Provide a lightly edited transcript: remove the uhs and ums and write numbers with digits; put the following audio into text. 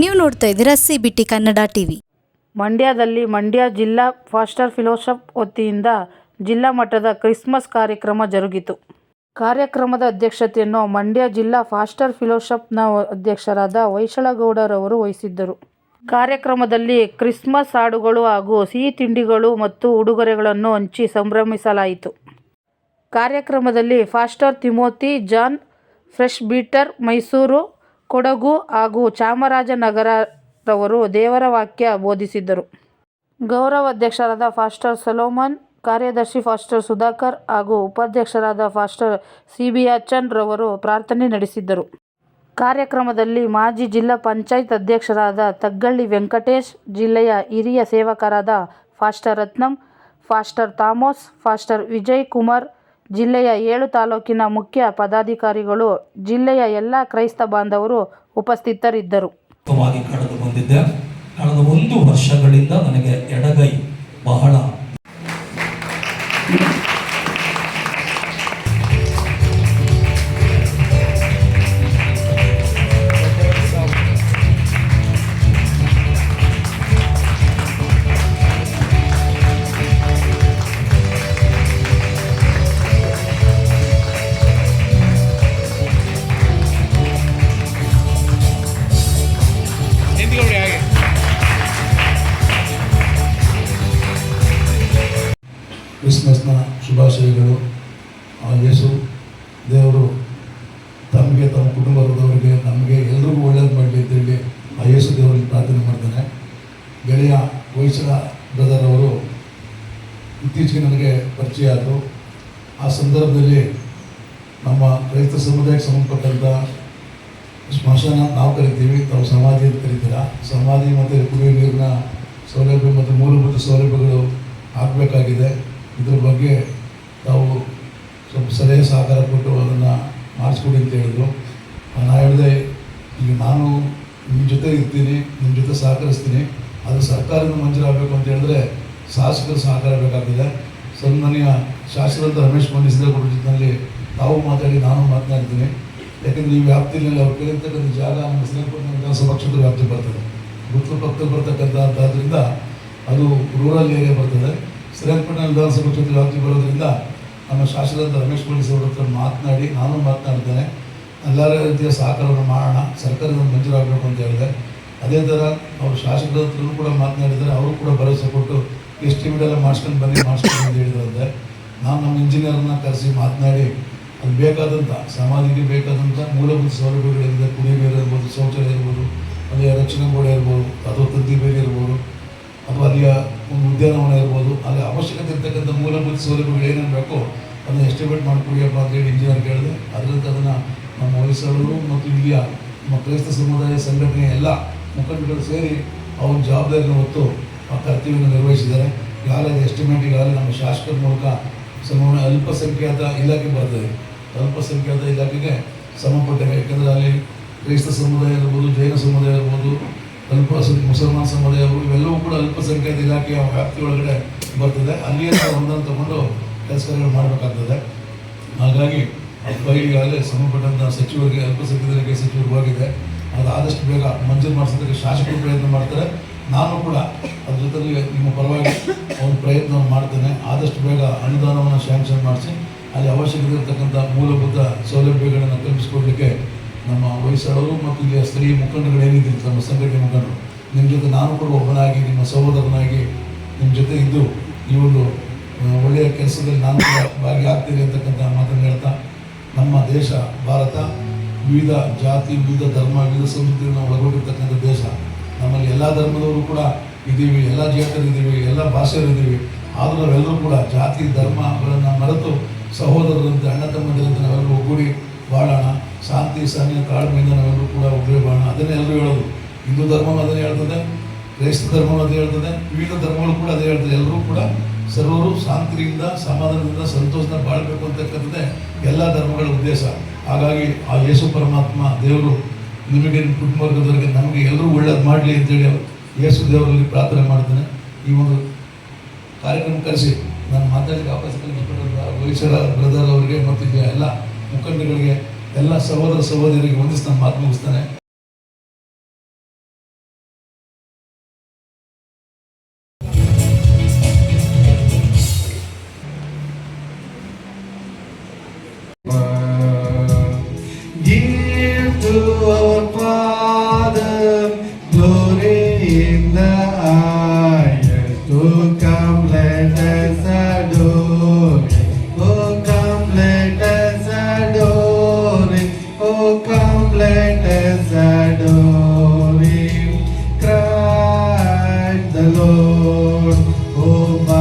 ನೀವು ನೋಡ್ತಾ ಇದ್ದೀರಾ CBT ಕನ್ನಡ ಟಿವಿ. ಮಂಡ್ಯದಲ್ಲಿ ಮಂಡ್ಯ ಜಿಲ್ಲಾ ಫಾಸ್ಟರ್ ಫೆಲೋಶಿಪ್ ವತಿಯಿಂದ ಜಿಲ್ಲಾ ಮಟ್ಟದ ಕ್ರಿಸ್ಮಸ್ ಕಾರ್ಯಕ್ರಮ ಜರುಗಿತು. ಕಾರ್ಯಕ್ರಮದ ಅಧ್ಯಕ್ಷತೆಯನ್ನು ಮಂಡ್ಯ ಜಿಲ್ಲಾ ಫಾಸ್ಟರ್ ಫೆಲೋಶಿಪ್ನ ಅಧ್ಯಕ್ಷರಾದ ಹೊಯ್ಸಳಗೌಡರವರು ವಹಿಸಿದ್ದರು. ಕಾರ್ಯಕ್ರಮದಲ್ಲಿ ಕ್ರಿಸ್ಮಸ್ ಹಾಡುಗಳು ಹಾಗೂ ಸಿಹಿ ತಿಂಡಿಗಳು ಮತ್ತು ಉಡುಗೊರೆಗಳನ್ನು ಹಂಚಿ ಸಂಭ್ರಮಿಸಲಾಯಿತು. ಕಾರ್ಯಕ್ರಮದಲ್ಲಿ pastor Timothy John presbyter Mysuru, Kodagu ಹಾಗೂ ಚಾಮರಾಜನಗರರವರು ದೇವರ ವಾಕ್ಯ ಬೋಧಿಸಿದರು. ಗೌರವ ಅಧ್ಯಕ್ಷರಾದ ಫಾಸ್ಟರ್ ಸೊಲೊಮನ್, ಕಾರ್ಯದರ್ಶಿ ಫಾಸ್ಟರ್ ಸುಧಾಕರ್ ಹಾಗೂ ಉಪಾಧ್ಯಕ್ಷರಾದ ಫಾಸ್ಟರ್ ಸಿಬಿಯಾಚನ್ ರವರು ಪ್ರಾರ್ಥನೆ ನಡೆಸಿದರು. ಕಾರ್ಯಕ್ರಮದಲ್ಲಿ ಮಾಜಿ ಜಿಲ್ಲಾ ಪಂಚಾಯತ್ ಅಧ್ಯಕ್ಷರಾದ ತಗ್ಗಳ್ಳಿ ವೆಂಕಟೇಶ್, ಜಿಲ್ಲೆಯ ಹಿರಿಯ ಸೇವಕರಾದ pastor Ratnam, pastor Thomas, pastor Vijay Kumar, ಜಿಲ್ಲೆಯ 7 ತಾಲೂಕಿನ ಮುಖ್ಯ ಪದಾಧಿಕಾರಿಗಳು, ಜಿಲ್ಲೆಯ ಎಲ್ಲ ಕ್ರೈಸ್ತ ಬಾಂಧವರು ಉಪಸ್ಥಿತರಿದ್ದರು. ಕಳೆದು ಬಂದಿದ್ದೆ. ಕಳೆದ 1 ವರ್ಷಗಳಿಂದ ನನಗೆ ಎಡಗೈ ಬಹಳ ಕ್ರಿಸ್ಮಸ್ನ ಶುಭಾಶಯಗಳು. ಯೇಸು ದೇವರು ತಮಗೆ, ತಮ್ಮ ಕುಟುಂಬದವರಿಗೆ, ನಮಗೆ ಎಲ್ರಿಗೂ ಒಳ್ಳೇದು ಮಾಡಲಿ ಅಂತೇಳಿ ಆ ಯೇಸು ದೇವರಲ್ಲಿ ಪ್ರಾರ್ಥನೆ ಮಾಡ್ತಾನೆ. ಗೆಳೆಯ ಹೊಯ್ಸಳ ಬ್ರದರ್ ಅವರು ಇತ್ತೀಚೆಗೆ ನನಗೆ ಪರಿಚಯ ಆದರು. ಆ ಸಂದರ್ಭದಲ್ಲಿ ನಮ್ಮ ಕ್ರೈಸ್ತ ಸಮುದಾಯಕ್ಕೆ ಸಂಬಂಧಪಟ್ಟಂಥ ಸ್ಮಶಾನ ನಾವು ಕರಿತೀವಿ, ತಾವು ಸಮಾಧಿ ಅಂತ ಕರೀತೀರ. ಸಮಾಧಿ ಮತ್ತು ಕುಡಿಯುವ ನೀರಿನ ಸೌಲಭ್ಯ ಮತ್ತು ಮೂಲಭೂತ ಸೌಲಭ್ಯಗಳು ಆಗಬೇಕಾಗಿದೆ. ಇದ್ರ ಬಗ್ಗೆ ತಾವು ಸ್ವಲ್ಪ ಸಲಹೆ ಸಹಕಾರ ಕೊಟ್ಟು ಅದನ್ನು ಮಾಡಿಸ್ಕೊಡಿ ಅಂತ ಹೇಳಿದ್ರು. ನಾನು ಹೇಳಿದೆ, ಈಗ ನಾನು ನಿಮ್ಮ ಜೊತೆ ಇರ್ತೀನಿ, ನಿಮ್ಮ ಜೊತೆ ಸಹಕರಿಸ್ತೀನಿ, ಅದು ಸರ್ಕಾರದಿಂದ ಮಂಜೂರಾಗಬೇಕು ಅಂತ ಹೇಳಿದ್ರೆ ಶಾಸಕರ ಸಹಕಾರ ಬೇಕಾಗ್ತದೆ. ಸನ್ಮಾನ್ಯ ಶಾಸಕರಂತ ರಮೇಶ್ ಮಂಡಿಸಿದ ಜೊತೆಯಲ್ಲಿ ತಾವು ಮಾತಾಡಿ ನಾನು ಮಾತನಾಡ್ತೀನಿ. ಯಾಕೆಂದರೆ ಈ ವ್ಯಾಪ್ತಿಯಲ್ಲಿ ಅವ್ರು ಕೇಳಿರ್ತಕ್ಕಂಥ ಜಾಗ ನಮ್ಮ ಶ್ರೀರಂಗಪಟ್ಟಣ ವಿಧಾನಸಭಾ ಕ್ಷೇತ್ರದ ವ್ಯಾಪ್ತಿ ಬರ್ತದೆ. ಗುತ್ತಲ ಪಕ್ಕದಲ್ಲಿ ಬರ್ತಕ್ಕಂಥದ್ದರಿಂದ ಅದು ರೂರಲ್ ಏರಿಯಾ ಬರ್ತದೆ. ಶ್ರೀರಂಗಪಟ್ಟಣ ವಿಧಾನಸಭಾ ಕ್ಷೇತ್ರ ವ್ಯಾಪ್ತಿ ಬರೋದ್ರಿಂದ ನಮ್ಮ ಶಾಸಕರಾದ ರಮೇಶ್ ಮಂಡಿಸಿದವ್ರ ಹತ್ರ ಮಾತನಾಡಿ ನಾನು ಮಾತನಾಡ್ತೇನೆ. ಎಲ್ಲ ರೀತಿಯ ಸಹಕಾರವನ್ನು ಮಾಡೋಣ, ಸರ್ಕಾರದಿಂದ ಮಂಜೂರಾಗಬೇಕು ಅಂತ ಹೇಳಿದೆ. ಅದೇ ಥರ ಅವರು ಶಾಸಕರ ಹತ್ರನೂ ಕೂಡ ಮಾತನಾಡಿದ್ದಾರೆ. ಅವರು ಕೂಡ ಭರವಸೆ ಕೊಟ್ಟು ಎಸ್ಟಿಮೇಟ್ ಎಲ್ಲ ಮಾಡಿಸ್ಕೊಂಡು ಅಂತ ಹೇಳಿದ್ರಂತೆ. ನಾನು ನಮ್ಮ ಇಂಜಿನಿಯರ್ನ ಕರೆಸಿ ಮಾತನಾಡಿ ಅದು ಬೇಕಾದಂಥ ಸಮಾಧಿಗೆ ಬೇಕಾದಂಥ ಮೂಲಭೂತ ಸೌಲಭ್ಯಗಳಿಂದ ಕುಡಿಯುವ ನೀರು ಇರ್ಬೋದು, ಶೌಚಾಲಯ ಇರ್ಬೋದು, ಅಲ್ಲಿಯ ರಕ್ಷಣಾ ಗೋಡೆ ಇರ್ಬೋದು, ಅಥವಾ ತಂತಿ ಬೇಲಿ ಇರ್ಬೋದು, ಅಥವಾ ಅಲ್ಲಿಯ ಒಂದು ಉದ್ಯಾನವನ ಇರ್ಬೋದು, ಅಲ್ಲಿ ಅವಶ್ಯಕತೆ ಇರ್ತಕ್ಕಂಥ ಮೂಲಭೂತ ಸೌಲಭ್ಯಗಳು ಏನೇನು ಬೇಕೋ ಅದನ್ನು ಎಸ್ಟಿಮೇಟ್ ಮಾಡಿಕೊಡಿಯಪ್ಪ ಅಂತೇಳಿ ಇಂಜಿನಿಯರ್ ಕೇಳಿದೆ. ಅದರಂತೆ ಅದನ್ನು ನಮ್ಮ ಹೊಯ್ಸಳರು ಮತ್ತು ಇಲ್ಲಿಯ ನಮ್ಮ ಕ್ರೈಸ್ತ ಸಮುದಾಯ ಸಂಘಟನೆಯ ಎಲ್ಲ ಮುಖಂಡರು ಸೇರಿ ಅವ್ರ ಜವಾಬ್ದಾರಿಯನ್ನು ಹೊತ್ತು ಆ ಕರ್ತವ್ಯವನ್ನು ನಿರ್ವಹಿಸಿದ್ದಾರೆ. ಈಗಾಗಲೇ ಎಸ್ಟಿಮೇಟ್ ಈಗಾಗಲೇ ನಮ್ಮ ಶಾಸಕರ ಮೂಲಕ ಅಲ್ಪಸಂಖ್ಯಾತ ಇಲಾಖೆ ಬರ್ತದೆ. ಅಲ್ಪಸಂಖ್ಯಾತ ಇಲಾಖೆಗೆ ಸಂಬಂಧಪಟ್ಟಿವೆ. ಯಾಕೆಂದರೆ ಅಲ್ಲಿ ಕ್ರೈಸ್ತ ಸಮುದಾಯ ಇರ್ಬೋದು, ಜೈನ ಸಮುದಾಯ ಇರ್ಬೋದು, ಮುಸಲ್ಮಾನ್ ಸಮುದಾಯ ಇವೆಲ್ಲವೂ ಕೂಡ ಅಲ್ಪಸಂಖ್ಯಾತ ಇಲಾಖೆಯ ವ್ಯಾಪ್ತಿಯೊಳಗಡೆ ಬರ್ತದೆ. ಅಲ್ಲಿಯೇ ನಾವು ಒಂದನ್ನು ತಗೊಂಡು ಕೆಲಸಗಳು ಮಾಡಬೇಕಾಗ್ತದೆ. ಹಾಗಾಗಿ ಈಗಾಗಲೇ ಸಂಬಂಧಪಟ್ಟಂಥ ಸಚಿವರಿಗೆ, ಅಲ್ಪಸಂಖ್ಯಾತ ಇಲಾಖೆ ಸಚಿವರಿಗೆ ಹೋಗಿದೆ. ಅದು ಆದಷ್ಟು ಬೇಗ ಮಂಜೂರು ಮಾಡಿಸೋದಕ್ಕೆ ಶಾಸಕರು ಪ್ರಯತ್ನ ಮಾಡ್ತಾರೆ. ನಾನು ಕೂಡ ಅದ್ರ ಜೊತೆಗೆ ನಿಮ್ಮ ಪರವಾಗಿ ಒಂದು ಪ್ರಯತ್ನವನ್ನು ಮಾಡ್ತೇನೆ. ಆದಷ್ಟು ಬೇಗ ಅನುದಾನವನ್ನು ಸ್ಯಾಂಕ್ಷನ್ ಮಾಡಿಸಿ ಅಲ್ಲಿ ಅವಶ್ಯಕತೆ ಇರತಕ್ಕಂಥ ಮೂಲಭೂತ ಸೌಲಭ್ಯಗಳನ್ನು ಕಲ್ಪಿಸಿಕೊಡಲಿಕ್ಕೆ ನಮ್ಮ ಹೊಯ್ಸಳರು ಮತ್ತು ಇಲ್ಲಿಯ ಸ್ಥಳೀಯ ಮುಖಂಡರು ಏನಿದ್ದೀರಿ, ನಮ್ಮ ಸಂಘಟನೆ ಮುಖಂಡರು, ನಿಮ್ಮ ಜೊತೆ ನಾನು ಕೂಡ ಒಬ್ಬನಾಗಿ, ನಿಮ್ಮ ಸಹೋದರನಾಗಿ ನಿಮ್ಮ ಜೊತೆ ಇದ್ದು ಈ ಒಂದು ಒಳ್ಳೆಯ ಕೆಲಸದಲ್ಲಿ ನಾನು ಕೂಡ ಭಾಗಿಯಾಗ್ತೀನಿ ಅಂತಕ್ಕಂಥ ಮಾತನ್ನು ಹೇಳ್ತಾ, ನಮ್ಮ ದೇಶ ಭಾರತ ವಿವಿಧ ಜಾತಿ, ವಿವಿಧ ಧರ್ಮ, ವಿವಿಧ ಸಂಸ್ಕೃತಿಯನ್ನು ಒಳಗೊಂಡಿರ್ತಕ್ಕಂಥ ದೇಶ. ನಮ್ಮಲ್ಲಿ ಎಲ್ಲ ಧರ್ಮದವರು ಕೂಡ ಇದ್ದೀವಿ, ಎಲ್ಲ ಜಾತಿಯರಿದ್ದೀವಿ, ಎಲ್ಲ ಭಾಷೆಯರಿದ್ದೀವಿ. ಆದರೂ ನಾವೆಲ್ಲರೂ ಕೂಡ ಜಾತಿ ಧರ್ಮಗಳನ್ನು ಮರೆತು ಸಹೋದರರಂತೆ, ಅಣ್ಣ ತಮ್ಮಂದಿರಂತೆ ನಾವೆಲ್ಲರೂ ಒಗ್ಗೂಡಿ ಬಾಳೋಣ. ಶಾಂತಿ, ಸಹನೆ, ತಾಳ್ಮೆಯಿಂದ ನಾವೆಲ್ಲರೂ ಕೂಡ ಒಬ್ಬರೇ ಬಾಳೋಣ. ಅದನ್ನೇ ಎಲ್ಲರೂ ಹೇಳೋದು. ಹಿಂದೂ ಧರ್ಮವೂ ಅದನ್ನೇ ಹೇಳ್ತದೆ, ಕ್ರೈಸ್ತ ಧರ್ಮವೂ ಅದೇ ಹೇಳ್ತದೆ, ವಿವಿಧ ಧರ್ಮಗಳು ಕೂಡ ಅದೇ ಹೇಳ್ತದೆ. ಎಲ್ಲರೂ ಕೂಡ ಸರ್ವರು ಶಾಂತಿಯಿಂದ, ಸಮಾಧಾನದಿಂದ, ಸಂತೋಷದಿಂದ ಬಾಳಬೇಕು ಅಂತಕ್ಕಂಥದ್ದೇ ಎಲ್ಲ ಧರ್ಮಗಳ ಉದ್ದೇಶ. ಹಾಗಾಗಿ ಆ ಯೇಸು ಪರಮಾತ್ಮ ದೇವರು ನಿಮಗೆ, ನಿಮ್ಮ ಕುಟುಂಬದವರಿಗೆ, ನಮಗೆ ಎಲ್ಲರೂ ಒಳ್ಳೇದು ಮಾಡಲಿ ಅಂತೇಳಿ ಯೇಸು ದೇವರಲ್ಲಿ ಪ್ರಾರ್ಥನೆ ಮಾಡ್ತೇನೆ. ಈ ಒಂದು ಕಾರ್ಯಕ್ರಮ ಕರೆಸಿ ನಾನು ಮಾತಾಡಲಿಕ್ಕೆ ಅವಕಾಶ ಕಲ್ಪಿಸಿಕೊಟ್ಟಂಥ ಹೊಯ್ಸಳ ಬ್ರದರ್ ಅವರಿಗೆ ಮತ್ತು ಎಲ್ಲ ಮುಖಂಡಗಳಿಗೆ, ಎಲ್ಲ ಸಹೋದರ ಸಹೋದರಿಗೆ ವಂದಿಸಿ ನಾನು ಮಾತು ಮುಗಿಸ್ತಾನೆ. the Lord. Oh, my